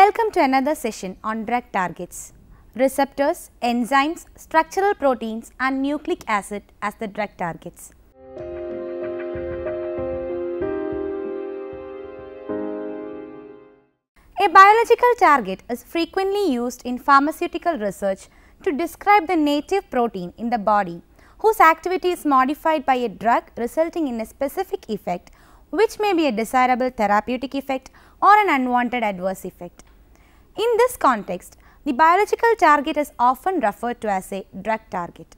Welcome to another session on drug targets, receptors, enzymes, structural proteins and nucleic acid as the drug targets. A biological target is frequently used in pharmaceutical research to describe the native protein in the body whose activity is modified by a drug resulting in a specific effect, which may be a desirable therapeutic effect or an unwanted adverse effect. In this context, the biological target is often referred to as a drug target.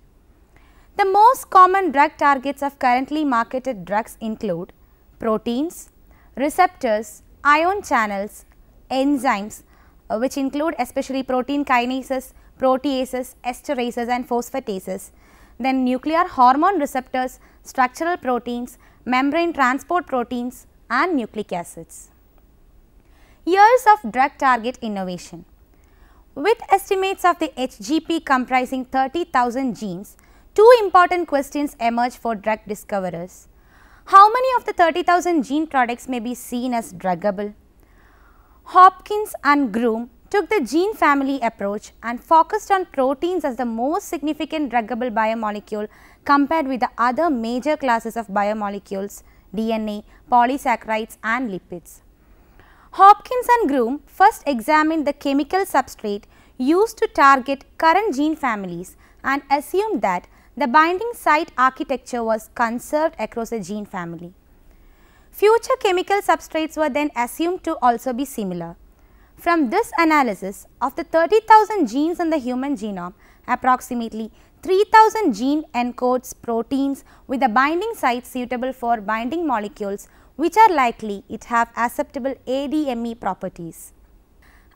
The most common drug targets of currently marketed drugs include proteins, receptors, ion channels, enzymes, which include especially protein kinases, proteases, esterases and phosphatases, then nuclear hormone receptors, structural proteins, membrane transport proteins and nucleic acids. Years of drug target innovation. With estimates of the HGP comprising 30,000 genes, two important questions emerge for drug discoverers. How many of the 30,000 gene products may be seen as druggable? Hopkins and Groom took the gene family approach and focused on proteins as the most significant druggable biomolecule compared with the other major classes of biomolecules, DNA, polysaccharides and lipids. Hopkins and Groom first examined the chemical substrate used to target current gene families and assumed that the binding site architecture was conserved across a gene family. Future chemical substrates were then assumed to also be similar. From this analysis, of the 30,000 genes in the human genome, approximately 3,000 gene encodes proteins with a binding site suitable for binding molecules which are likely to have acceptable ADME properties.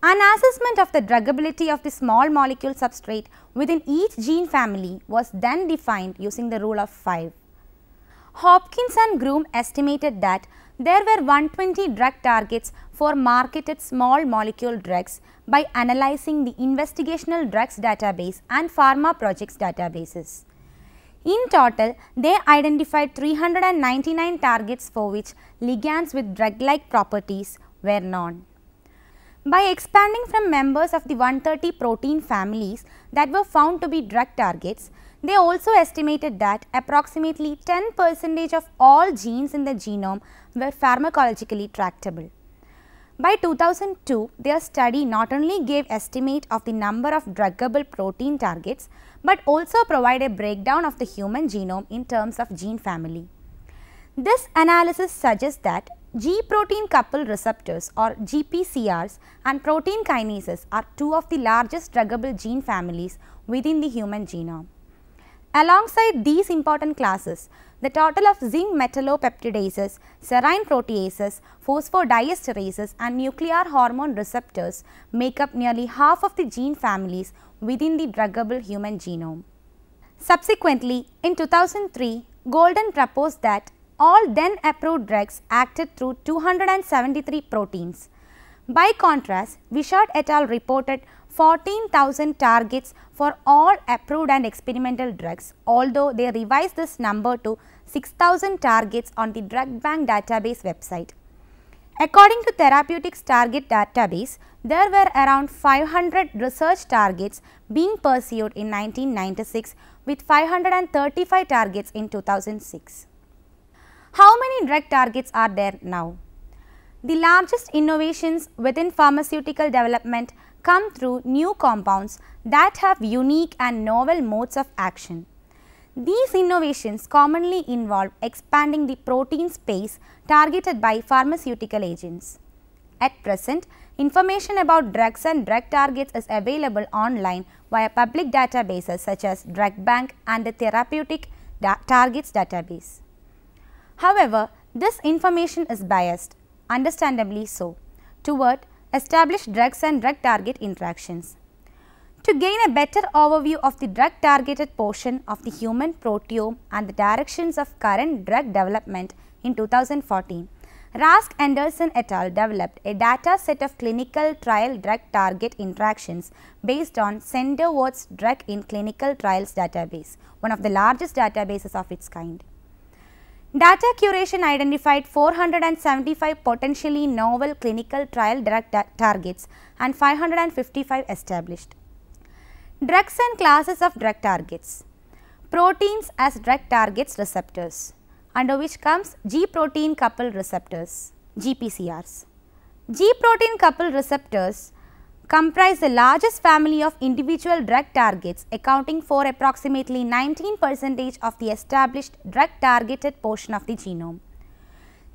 An assessment of the druggability of the small molecule substrate within each gene family was then defined using the rule of 5. Hopkins and Groom estimated that there were 120 drug targets for marketed small molecule drugs by analyzing the investigational drugs database and pharma projects databases. In total, they identified 399 targets for which ligands with drug-like properties were known. By expanding from members of the 130 protein families that were found to be drug targets, they also estimated that approximately 10% of all genes in the genome were pharmacologically tractable. By 2002, their study not only gave estimate of the number of druggable protein targets, but also provided a breakdown of the human genome in terms of gene family. This analysis suggests that G protein coupled receptors or GPCRs and protein kinases are two of the largest druggable gene families within the human genome. Alongside these important classes, the total of zinc metallopeptidases, serine proteases, phosphodiesterases and nuclear hormone receptors make up nearly half of the gene families within the druggable human genome. Subsequently, in 2003, Golden proposed that all then approved drugs acted through 273 proteins. By contrast, Wishart et al. Reported 14,000 targets for all approved and experimental drugs, although they revised this number to 6,000 targets on the Drug Bank database website. According to Therapeutics Target Database, there were around 500 research targets being pursued in 1996 with 535 targets in 2006. How many drug targets are there now? The largest innovations within pharmaceutical development come through new compounds that have unique and novel modes of action. These innovations commonly involve expanding the protein space targeted by pharmaceutical agents. At present, information about drugs and drug targets is available online via public databases such as Drug Bank and the Therapeutic Targets database. However, this information is biased, understandably so, toward established drugs and drug target interactions. To gain a better overview of the drug targeted portion of the human proteome and the directions of current drug development in 2014, Rask Anderson et al. Developed a data set of clinical trial drug target interactions based on Sendervoort's Drug in Clinical Trials database, one of the largest databases of its kind. Data curation identified 475 potentially novel clinical trial drug targets and 555 established. Drugs and classes of drug targets. Proteins as drug targets receptors, under which comes G protein coupled receptors, GPCRs. G protein coupled receptors comprise the largest family of individual drug targets, accounting for approximately 19% of the established drug targeted portion of the genome.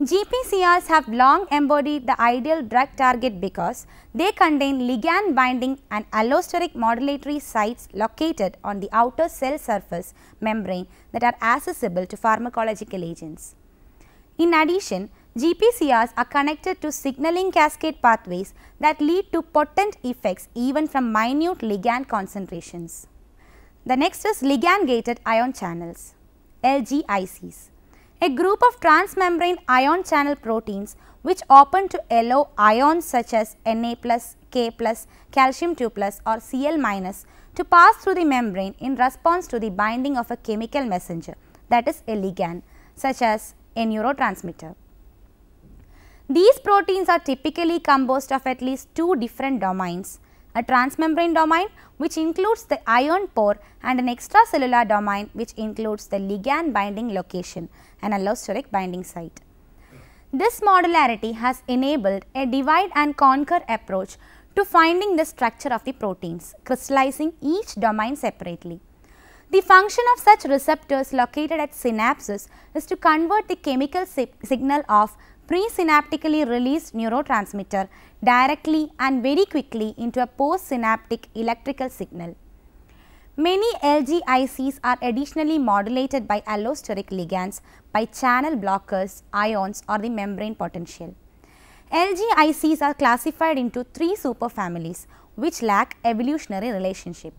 GPCRs have long embodied the ideal drug target because they contain ligand binding and allosteric modulatory sites located on the outer cell surface membrane that are accessible to pharmacological agents. In addition, GPCRs are connected to signaling cascade pathways that lead to potent effects even from minute ligand concentrations. The next is ligand gated ion channels, LGICs, a group of transmembrane ion channel proteins which open to allow ions such as Na+, K+, calcium 2+, or Cl- to pass through the membrane in response to the binding of a chemical messenger, that is a ligand, such as a neurotransmitter. These proteins are typically composed of at least two different domains, a transmembrane domain which includes the ion pore and an extracellular domain which includes the ligand binding location, an allosteric binding site. This modularity has enabled a divide and conquer approach to finding the structure of the proteins, crystallizing each domain separately. The function of such receptors located at synapses is to convert the chemical signal of presynaptically released neurotransmitter directly and very quickly into a postsynaptic electrical signal. Many LGICs are additionally modulated by allosteric ligands, by channel blockers, ions, or the membrane potential. LGICs are classified into three superfamilies which lack evolutionary relationship: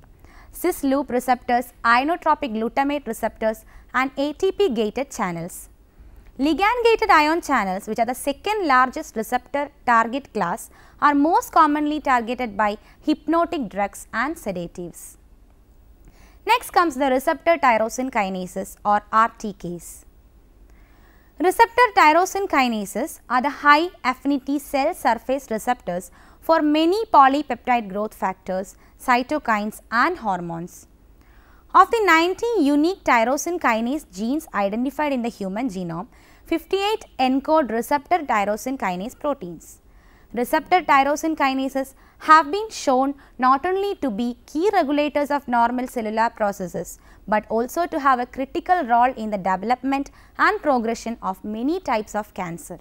cis loop receptors, ionotropic glutamate receptors, and ATP gated channels. Ligand gated ion channels, which are the second largest receptor target class, are most commonly targeted by hypnotic drugs and sedatives. Next comes the receptor tyrosine kinases, or RTKs. Receptor tyrosine kinases are the high affinity cell surface receptors for many polypeptide growth factors, cytokines, and hormones. Of the 90 unique tyrosine kinase genes identified in the human genome, 58 encode receptor tyrosine kinase proteins. Receptor tyrosine kinases have been shown not only to be key regulators of normal cellular processes, but also to have a critical role in the development and progression of many types of cancer.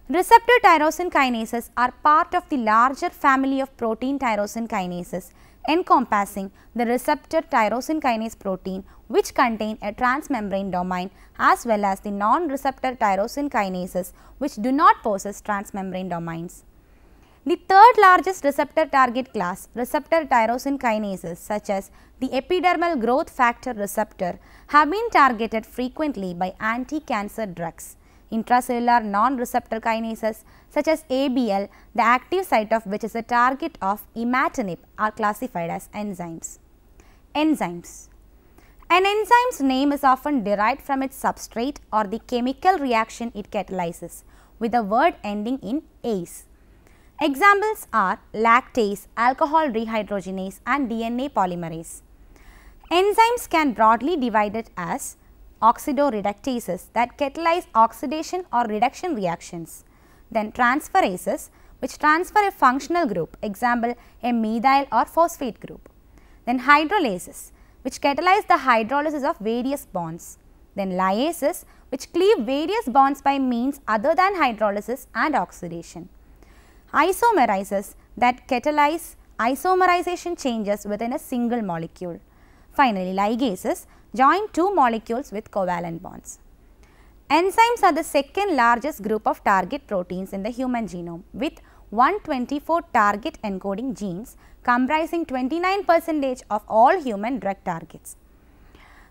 Receptor tyrosine kinases are part of the larger family of protein tyrosine kinases, encompassing the receptor tyrosine kinase protein, which contain a transmembrane domain, as well as the non-receptor tyrosine kinases which do not possess transmembrane domains. The third largest receptor target class, receptor tyrosine kinases such as the epidermal growth factor receptor, have been targeted frequently by anti-cancer drugs. Intracellular non-receptor kinases such as ABL, the active site of which is a target of imatinib, are classified as enzymes. Enzymes. An enzyme's name is often derived from its substrate or the chemical reaction it catalyzes, with a word ending in ase. Examples are lactase, alcohol dehydrogenase, and DNA polymerase. Enzymes can broadly be divided as oxidoreductases that catalyze oxidation or reduction reactions, then transferases which transfer a functional group, example a methyl or phosphate group, then hydrolases which catalyze the hydrolysis of various bonds, then lyases which cleave various bonds by means other than hydrolysis and oxidation, isomerases that catalyze isomerization changes within a single molecule. Finally, ligases join two molecules with covalent bonds. Enzymes are the second largest group of target proteins in the human genome, with 124 target encoding genes comprising 29% of all human drug targets.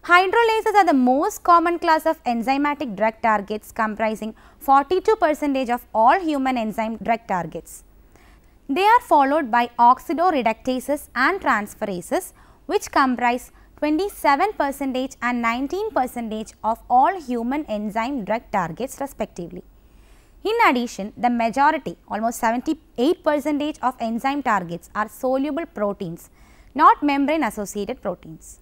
Hydrolases are the most common class of enzymatic drug targets, comprising 42% of all human enzyme drug targets. They are followed by oxidoreductases and transferases, which comprise 27% and 19% of all human enzyme drug targets respectively. In addition, the majority, almost 78% of enzyme targets are soluble proteins, not membrane associated proteins.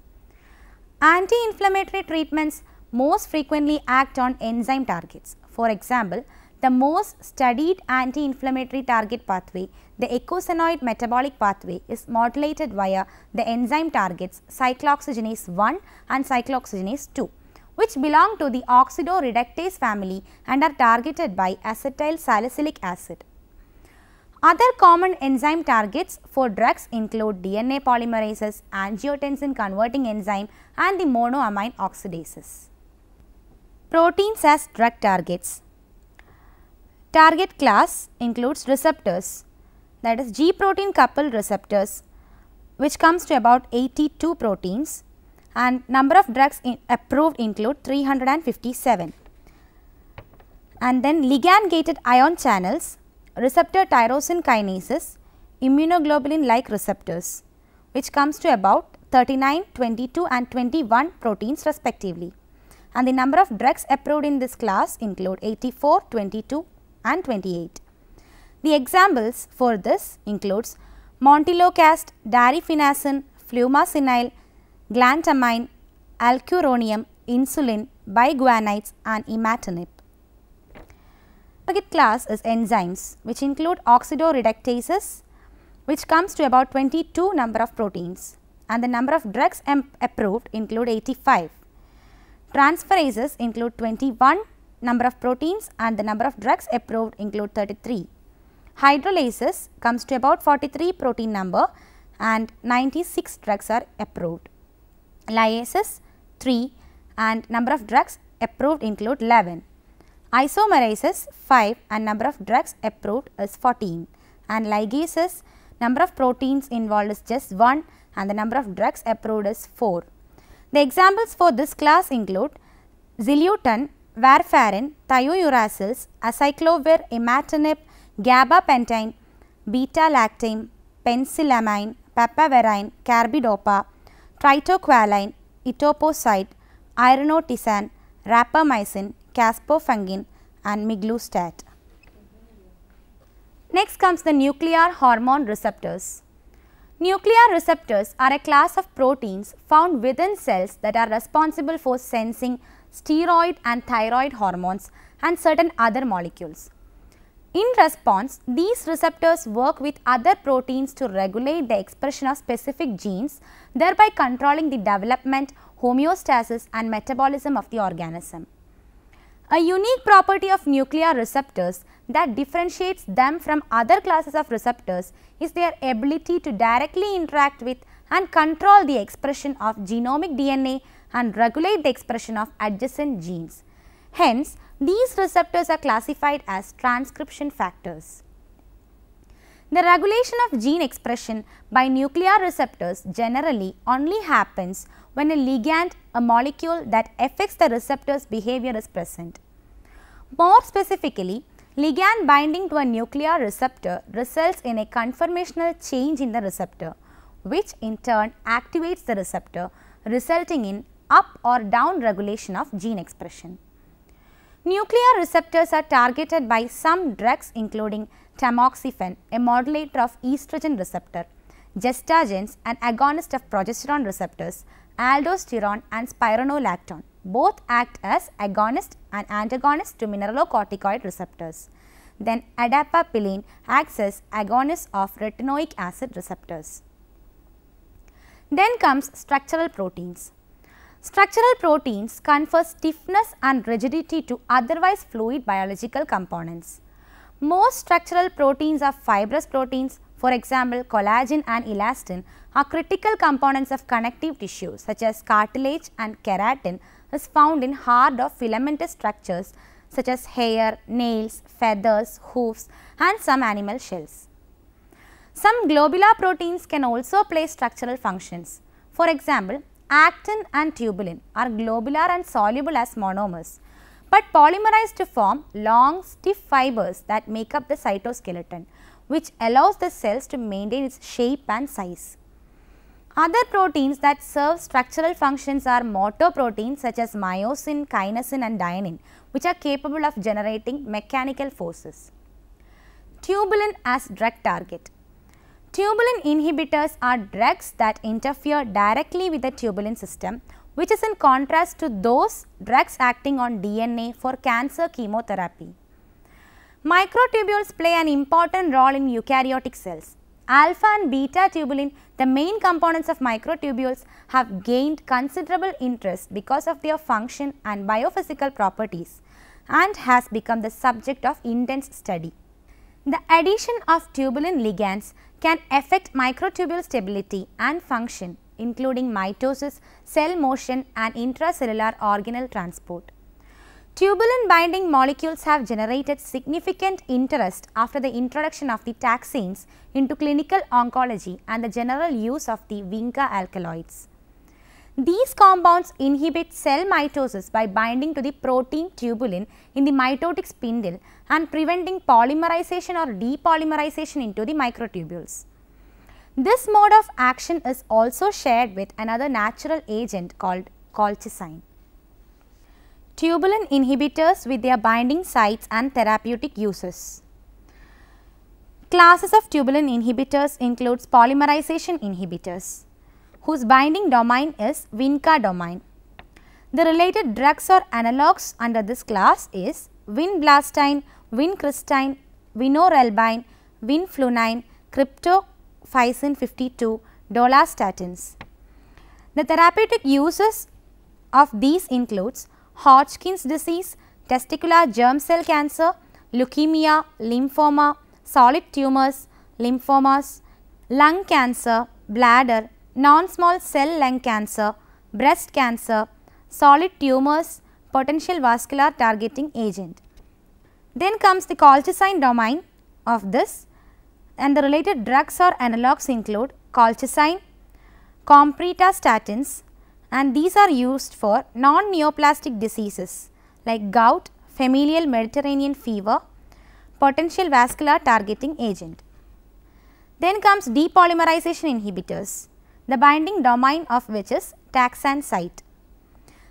Anti-inflammatory treatments most frequently act on enzyme targets. For example, the most studied anti-inflammatory target pathway, the eicosanoid metabolic pathway, is modulated via the enzyme targets cyclooxygenase 1 and cyclooxygenase 2, which belong to the oxidoreductase family and are targeted by acetyl salicylic acid. Other common enzyme targets for drugs include DNA polymerases, angiotensin converting enzyme and the monoamine oxidases. Proteins as drug targets. Target class includes receptors, that is G protein coupled receptors, which comes to about 82 proteins, and number of drugs approved include 357. And then ligand gated ion channels, receptor tyrosine kinases, immunoglobulin like receptors, which comes to about 39, 22 and 21 proteins respectively. And the number of drugs approved in this class include 84, 22 and 28. The examples for this includes montelukast, darifenazine, flumasinyl, glantamine, alkuronium, insulin, biguanides and imatinib. Target class is enzymes, which include oxidoreductases, which comes to about 22 number of proteins, and the number of drugs approved include 85. Transferases include 21 number of proteins and the number of drugs approved include 33. Hydrolases comes to about 43 protein number and 96 drugs are approved. Lyases 3 and number of drugs approved include 11. Isomerases 5 and number of drugs approved is 14, and ligases number of proteins involved is just 1 and the number of drugs approved is 4. The examples for this class include zilutan, warfarin, thiouracils, acyclovir, imatinib, gabapentin, beta-lactam, penicillamine, papaverine, carbidopa, tritoqualine, etoposide, irinotecan, rapamycin, caspofungin and miglustat. Next comes the nuclear hormone receptors. Nuclear receptors are a class of proteins found within cells that are responsible for sensing steroid and thyroid hormones and certain other molecules. In response, these receptors work with other proteins to regulate the expression of specific genes, thereby controlling the development, homeostasis and metabolism of the organism. A unique property of nuclear receptors that differentiates them from other classes of receptors is their ability to directly interact with and control the expression of genomic DNA and regulate the expression of adjacent genes. Hence, these receptors are classified as transcription factors. The regulation of gene expression by nuclear receptors generally only happens when a ligand, a molecule that affects the receptor's behavior is present. More specifically, ligand binding to a nuclear receptor results in a conformational change in the receptor, which in turn activates the receptor, resulting in up or down regulation of gene expression. Nuclear receptors are targeted by some drugs including tamoxifen, a modulator of estrogen receptor, gestagens, an agonist of progesterone receptors, aldosterone and spironolactone. Both act as agonist and antagonist to mineralocorticoid receptors. Then adapalene acts as agonist of retinoic acid receptors. Then comes structural proteins. Structural proteins confer stiffness and rigidity to otherwise fluid biological components. Most structural proteins are fibrous proteins. For example, collagen and elastin are critical components of connective tissue such as cartilage, and keratin is found in hard or filamentous structures such as hair, nails, feathers, hoofs and some animal shells. Some globular proteins can also play structural functions. For example, actin and tubulin are globular and soluble as monomers, but polymerize to form long stiff fibers that make up the cytoskeleton, which allows the cells to maintain its shape and size. Other proteins that serve structural functions are motor proteins such as myosin, kinesin and dynein, which are capable of generating mechanical forces. Tubulin as drug target. Tubulin inhibitors are drugs that interfere directly with the tubulin system, which is in contrast to those drugs acting on DNA for cancer chemotherapy. Microtubules play an important role in eukaryotic cells. Alpha and beta tubulin, the main components of microtubules, have gained considerable interest because of their function and biophysical properties and has become the subject of intense study. The addition of tubulin ligands can affect microtubule stability and function, including mitosis, cell motion and intracellular organelle transport. Tubulin binding molecules have generated significant interest after the introduction of the taxanes into clinical oncology and the general use of the vinca alkaloids. These compounds inhibit cell mitosis by binding to the protein tubulin in the mitotic spindle and preventing polymerization or depolymerization into the microtubules. This mode of action is also shared with another natural agent called colchicine. Tubulin inhibitors with their binding sites and therapeutic uses. Classes of tubulin inhibitors includes polymerization inhibitors, whose binding domain is vinca domain. The related drugs or analogues under this class is vinblastine, vincristine, vinorelbine, vinflunine, cryptophycin 52, dolastatins. The therapeutic uses of these includes Hodgkin's disease, testicular germ cell cancer, leukemia, lymphoma, solid tumors, lymphomas, lung cancer, bladder, non-small cell lung cancer, breast cancer, solid tumors, potential vascular targeting agent. Then comes the colchicine domain of this, and the related drugs or analogues include colchicine, compritastatins, and these are used for non-neoplastic diseases like gout, familial Mediterranean fever, potential vascular targeting agent. Then comes depolymerization inhibitors, the binding domain of which is taxane site.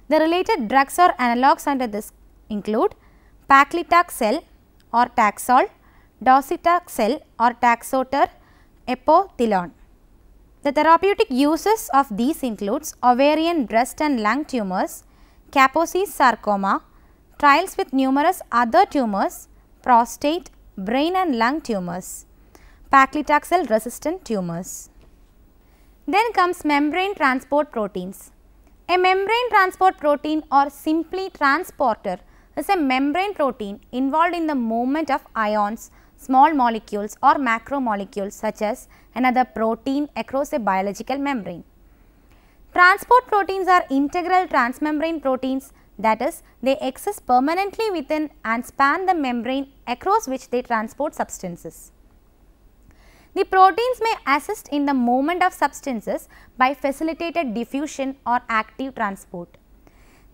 The related drugs or analogues under this include paclitaxel or Taxol, docetaxel or Taxotere, epothelone. The therapeutic uses of these includes ovarian, breast and lung tumors, Kaposi's sarcoma, trials with numerous other tumors, prostate, brain and lung tumors, paclitaxel resistant tumors. Then comes membrane transport proteins. A membrane transport protein or simply transporter is a membrane protein involved in the movement of ions, small molecules or macromolecules such as another protein across a biological membrane. Transport proteins are integral transmembrane proteins, that is, they exist permanently within and span the membrane across which they transport substances. The proteins may assist in the movement of substances by facilitated diffusion or active transport.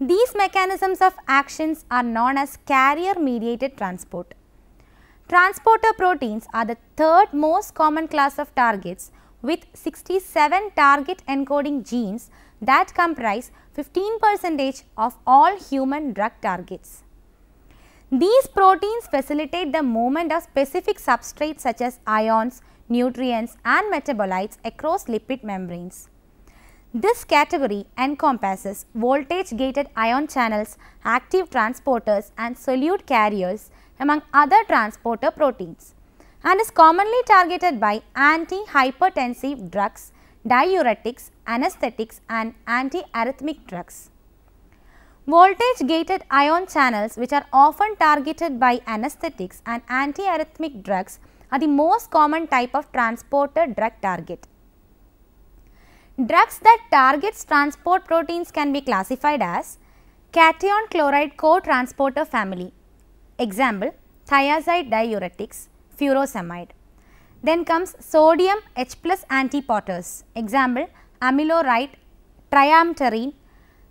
These mechanisms of actions are known as carrier mediated transport. Transporter proteins are the third most common class of targets with 67 target encoding genes that comprise 15% of all human drug targets. These proteins facilitate the movement of specific substrates such as ions, nutrients and metabolites across lipid membranes. This category encompasses voltage gated ion channels, active transporters and solute carriers among other transporter proteins, and is commonly targeted by antihypertensive drugs, diuretics, anesthetics and antiarrhythmic drugs. Voltage gated ion channels, which are often targeted by anesthetics and antiarrhythmic drugs, are the most common type of transporter drug target. Drugs that targets transport proteins can be classified as cation chloride co-transporter family. Example, thiazide diuretics, furosemide. Then comes sodium H+ antiporters. Example, amiloride, triamterene.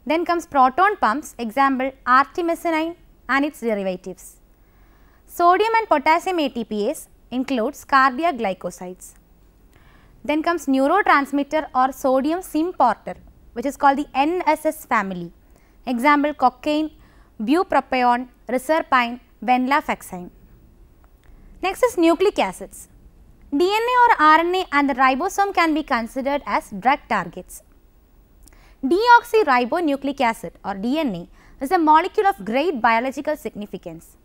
Then comes proton pumps. Example, artemisinin and its derivatives. Sodium and potassium ATPase includes cardiac glycosides. Then comes neurotransmitter or sodium symporter, which is called the NSS family. Example, cocaine, bupropion, reserpine, venlafaxine. Next is nucleic acids. DNA or RNA and the ribosome can be considered as drug targets. Deoxyribonucleic acid or DNA is a molecule of great biological significance.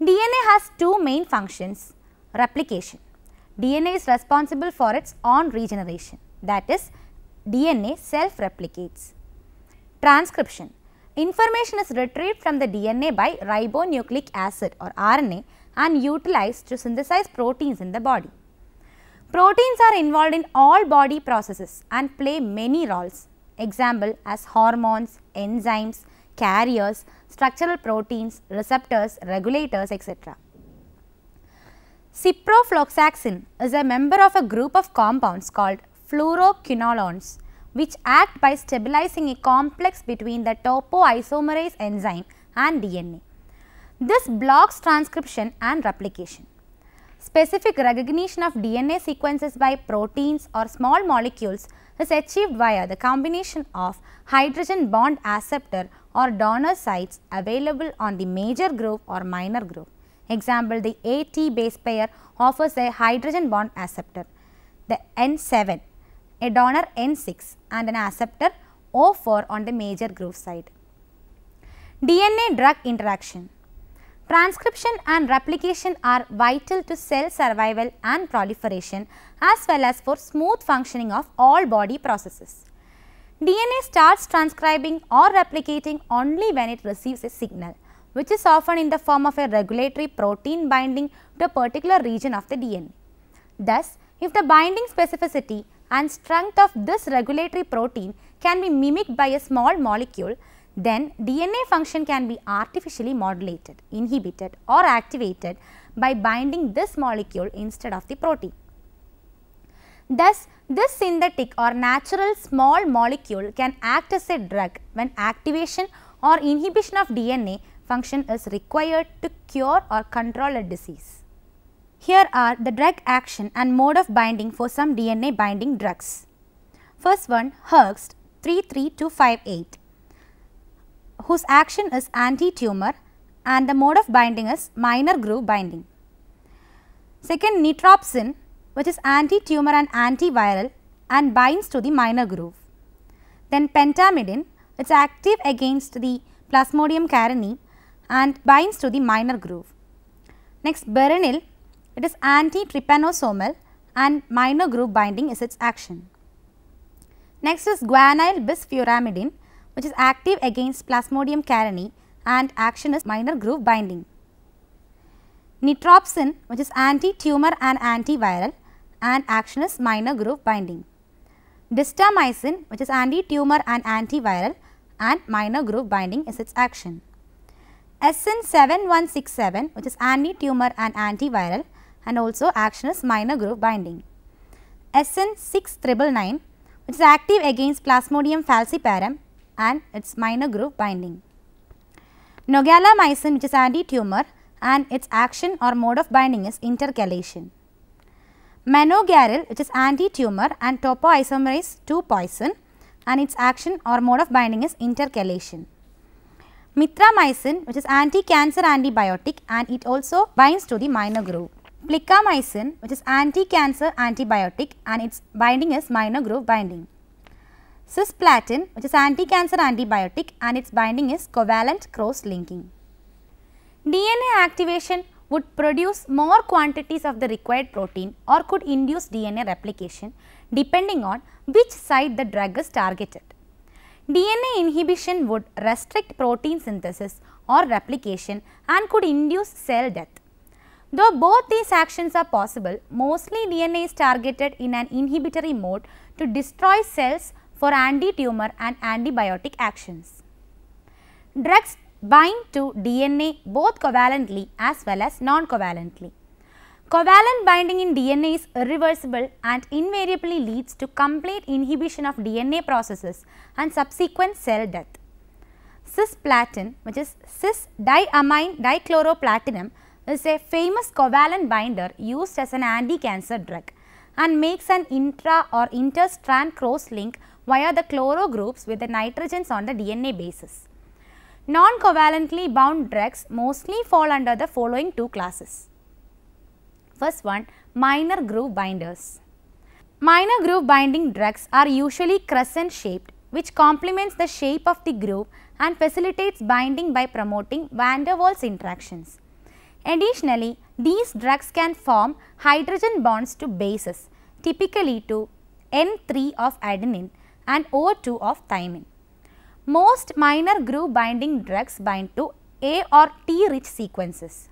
DNA has two main functions: replication. DNA is responsible for its own regeneration, that is, DNA self-replicates. Transcription. Information is retrieved from the DNA by ribonucleic acid or RNA and utilized to synthesize proteins in the body. Proteins are involved in all body processes and play many roles. Example as hormones, enzymes, carriers, structural proteins, receptors, regulators, etc. Ciprofloxacin is a member of a group of compounds called fluoroquinolones, which act by stabilizing a complex between the topoisomerase enzyme and DNA. This blocks transcription and replication. Specific recognition of DNA sequences by proteins or small molecules is achieved via the combination of hydrogen bond acceptor or donor sites available on the major groove or minor groove. Example, the AT base pair offers a hydrogen bond acceptor, the N7, a donor N6 and an acceptor O4 on the major groove side. DNA drug interaction. Transcription and replication are vital to cell survival and proliferation as well as for smooth functioning of all body processes. DNA starts transcribing or replicating only when it receives a signal, which is often in the form of a regulatory protein binding to a particular region of the DNA. Thus, if the binding specificity and strength of this regulatory protein can be mimicked by a small molecule, then DNA function can be artificially modulated, inhibited or activated by binding this molecule instead of the protein. Thus, this synthetic or natural small molecule can act as a drug when activation or inhibition of DNA function is required to cure or control a disease. Here are the drug action and mode of binding for some DNA binding drugs. First one, Hoechst 33258. whose action is anti-tumor and the mode of binding is minor groove binding. Second, nitropsin, which is anti-tumor and antiviral and binds to the minor groove. Then pentamidine, which is active against the Plasmodium carinii and binds to the minor groove. Next, berynyl, it is anti-trypanosomal and minor groove binding is its action. Next is guanyl bisfuramidine, which is active against Plasmodium carinii and action is minor groove binding. Nitropsin, which is anti-tumor and antiviral and action is minor groove binding. Distamycin, which is anti-tumor and antiviral and minor groove binding is its action. SN7167, which is anti-tumor and antiviral and also action is minor groove binding. SN6999, which is active against Plasmodium falciparum and its minor groove binding. Nogalamycin, which is anti-tumor and its action or mode of binding is intercalation. Manogaril, which is anti-tumor and topoisomerase 2 poison and its action or mode of binding is intercalation. Mitramycin, which is anti-cancer antibiotic and it also binds to the minor groove. Plicamycin, which is anti-cancer antibiotic and its binding is minor groove binding. Cisplatin, which is anti-cancer antibiotic and its binding is covalent cross-linking. DNA activation would produce more quantities of the required protein or could induce DNA replication depending on which site the drug is targeted. DNA inhibition would restrict protein synthesis or replication and could induce cell death. Though both these actions are possible, mostly DNA is targeted in an inhibitory mode to destroy cells for anti-tumor and antibiotic actions. Drugs bind to DNA both covalently as well as non-covalently. Covalent binding in DNA is irreversible and invariably leads to complete inhibition of DNA processes and subsequent cell death. Cisplatin, which is cis-diamine dichloroplatinem, is a famous covalent binder used as an anti-cancer drug and makes an intra or inter-strand cross-link via the chloro groups with the nitrogens on the DNA basis. Non-covalently bound drugs mostly fall under the following two classes. First one, minor groove binders. Minor groove binding drugs are usually crescent shaped, which complements the shape of the groove and facilitates binding by promoting van der Waals interactions. Additionally, these drugs can form hydrogen bonds to bases, typically to N3 of adenine and O2 of thymine. Most minor groove binding drugs bind to A or T rich sequences.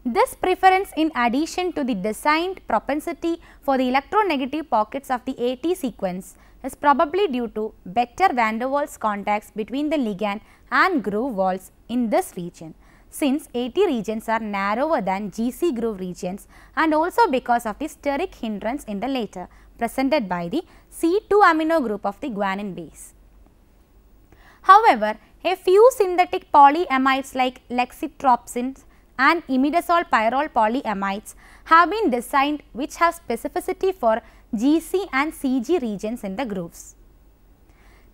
This preference, in addition to the designed propensity for the electronegative pockets of the AT sequence, is probably due to better van der Waals contacts between the ligand and groove walls in this region, since AT regions are narrower than GC groove regions, and also because of the steric hindrance in the latter presented by the C2 amino group of the guanine base. However, a few synthetic polyamides like lexitropsins and imidazole pyrrole polyamides have been designed which have specificity for GC and CG regions in the grooves.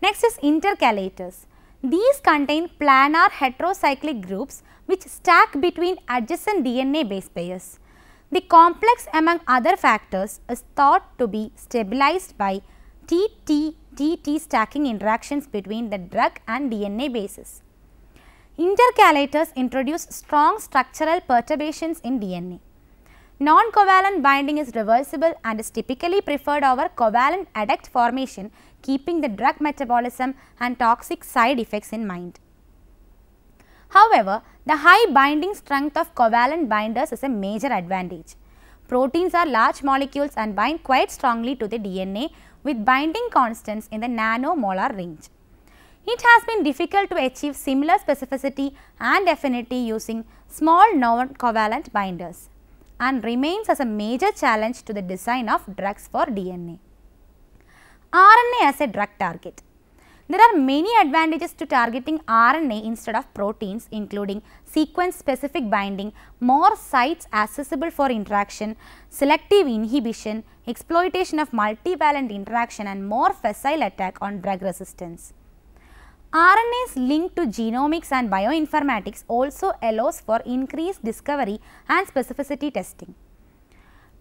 Next is intercalators. These contain planar heterocyclic groups which stack between adjacent DNA base pairs. The complex, among other factors, is thought to be stabilized by TT-TT stacking interactions between the drug and DNA bases. Intercalators introduce strong structural perturbations in DNA. Non-covalent binding is reversible and is typically preferred over covalent adduct formation, keeping the drug metabolism and toxic side effects in mind. However, the high binding strength of covalent binders is a major advantage. Proteins are large molecules and bind quite strongly to the DNA with binding constants in the nanomolar range. It has been difficult to achieve similar specificity and affinity using small non-covalent binders and remains as a major challenge to the design of drugs for DNA. RNA as a drug target. There are many advantages to targeting RNA instead of proteins, including sequence specific binding, more sites accessible for interaction, selective inhibition, exploitation of multivalent interaction, and more facile attack on drug resistance. RNA's link to genomics and bioinformatics also allows for increased discovery and specificity testing.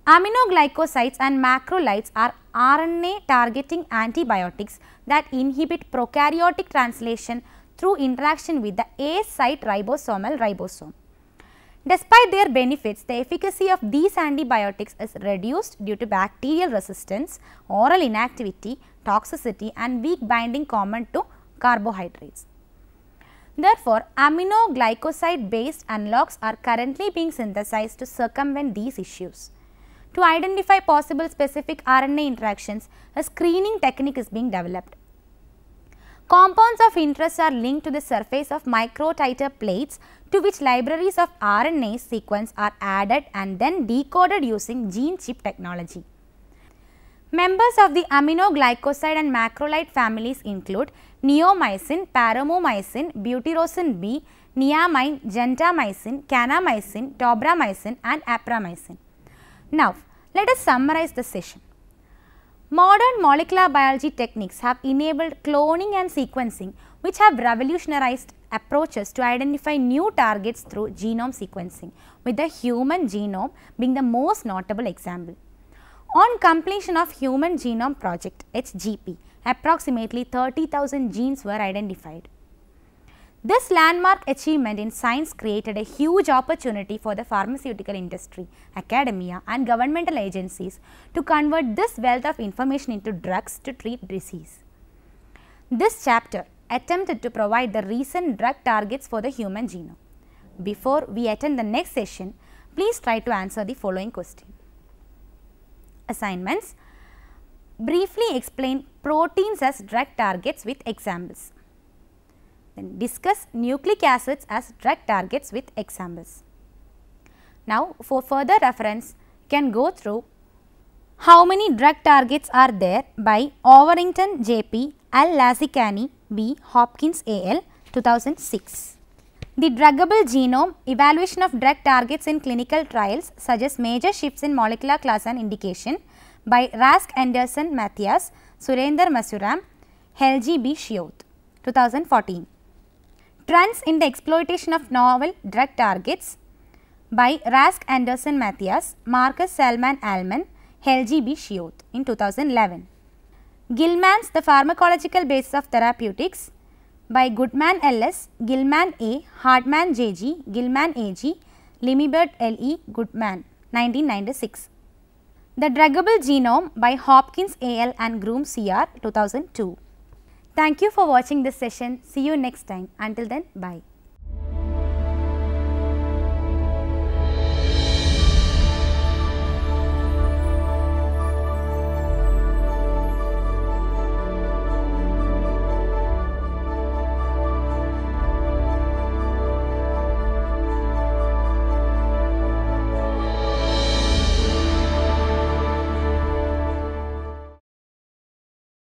Aminoglycosides and macrolides are RNA targeting antibiotics that inhibit prokaryotic translation through interaction with the A site ribosomal ribosome. Despite their benefits, the efficacy of these antibiotics is reduced due to bacterial resistance, oral inactivity, toxicity, and weak binding common to carbohydrates. Therefore, aminoglycoside based analogues are currently being synthesized to circumvent these issues. To identify possible specific RNA interactions, a screening technique is being developed. Compounds of interest are linked to the surface of microtiter plates to which libraries of RNA sequence are added and then decoded using gene chip technology. Members of the aminoglycoside and macrolide families include neomycin, paromomycin, butyrosine B, niamine, gentamicin, kanamycin, tobramycin, and apramycin. Now, let us summarize the session. Modern molecular biology techniques have enabled cloning and sequencing, which have revolutionized approaches to identify new targets through genome sequencing, with the human genome being the most notable example. On completion of Human Genome Project (HGP), approximately 30,000 genes were identified. This landmark achievement in science created a huge opportunity for the pharmaceutical industry, academia, and governmental agencies to convert this wealth of information into drugs to treat disease. This chapter attempted to provide the recent drug targets for the human genome. Before we attend the next session, please try to answer the following question. Assignments. Briefly explain proteins as drug targets with examples. Then discuss nucleic acids as drug targets with examples. Now, for further reference, you can go through How Many Drug Targets Are There by Overington J.P., Al Lazicani B., Hopkins A.L. 2006. The druggable genome, evaluation of drug targets in clinical trials suggests major shifts in molecular class and indication. by Rask Anderson Matthias, Surender Masuram, Helgi B. Shiot, 2014. Trends in the Exploitation of Novel Drug Targets by Rask Anderson Matthias, Marcus Salman Alman, Helgi B. Shiot in 2011. Gilman's The Pharmacological Basis of Therapeutics by Goodman L.S., Gilman A., Hartman J.G., Gilman A.G., Limibert L.E., Goodman, 1996. The Druggable Genome by Hopkins A.L. and Groom C.R., 2002. Thank you for watching this session. See you next time. Until then, bye.